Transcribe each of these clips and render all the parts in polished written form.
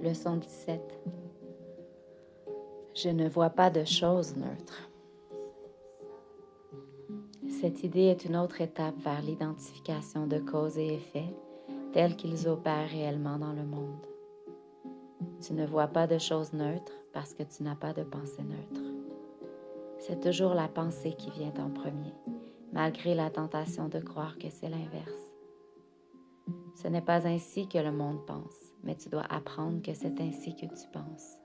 Leçon 17. Je ne vois pas de choses neutres. Cette idée est une autre étape vers l'identification de cause et effet tels qu'ils opèrent réellement dans le monde. Tu ne vois pas de choses neutres parce que tu n'as pas de pensée neutre. C'est toujours la pensée qui vient en premier, malgré la tentation de croire que c'est l'inverse. Ce n'est pas ainsi que le monde pense, mais tu dois apprendre que c'est ainsi que tu penses.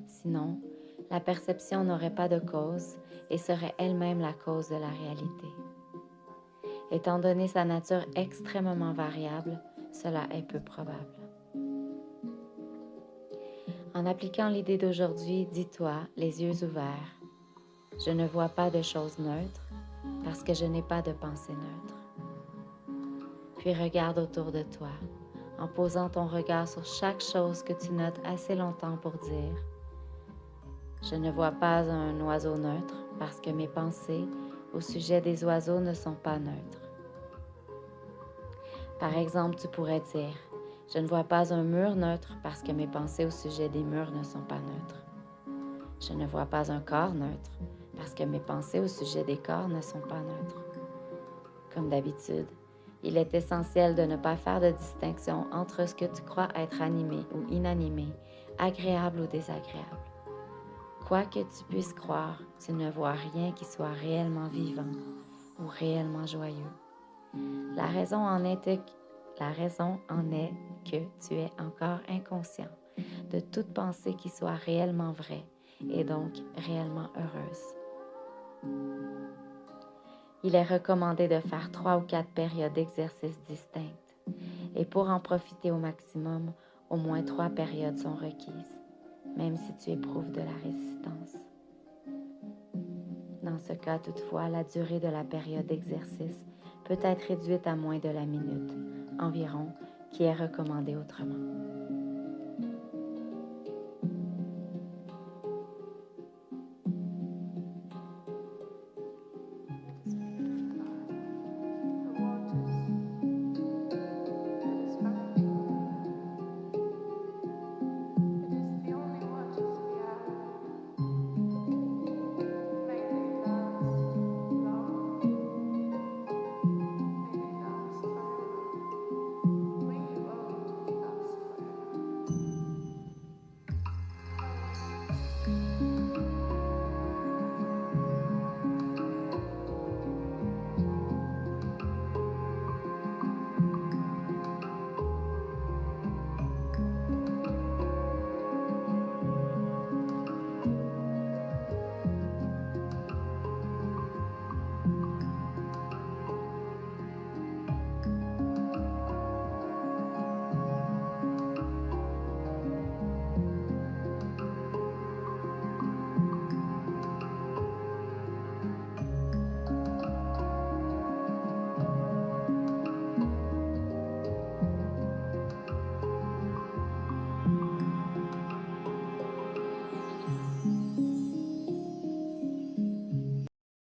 Sinon, la perception n'aurait pas de cause et serait elle-même la cause de la réalité. Étant donné sa nature extrêmement variable, cela est peu probable. En appliquant l'idée d'aujourd'hui, dis-toi, les yeux ouverts, je ne vois pas de choses neutres parce que je n'ai pas de pensée neutre. Puis regarde autour de toi, en posant ton regard sur chaque chose que tu notes assez longtemps pour dire « Je ne vois pas un oiseau neutre parce que mes pensées au sujet des oiseaux ne sont pas neutres. » Par exemple, tu pourrais dire « Je ne vois pas un mur neutre parce que mes pensées au sujet des murs ne sont pas neutres. » Je ne vois pas un corps neutre parce que mes pensées au sujet des corps ne sont pas neutres. Comme d'habitude, il est essentiel de ne pas faire de distinction entre ce que tu crois être animé ou inanimé, agréable ou désagréable. Quoi que tu puisses croire, tu ne vois rien qui soit réellement vivant ou réellement joyeux. La raison en est que tu es encore inconscient de toute pensée qui soit réellement vraie et donc réellement heureuse. Il est recommandé de faire 3 ou 4 périodes d'exercice distinctes et pour en profiter au maximum, au moins 3 périodes sont requises, même si tu éprouves de la résistance. Dans ce cas, toutefois, la durée de la période d'exercice peut être réduite à moins de la minute, environ, qui est recommandée autrement.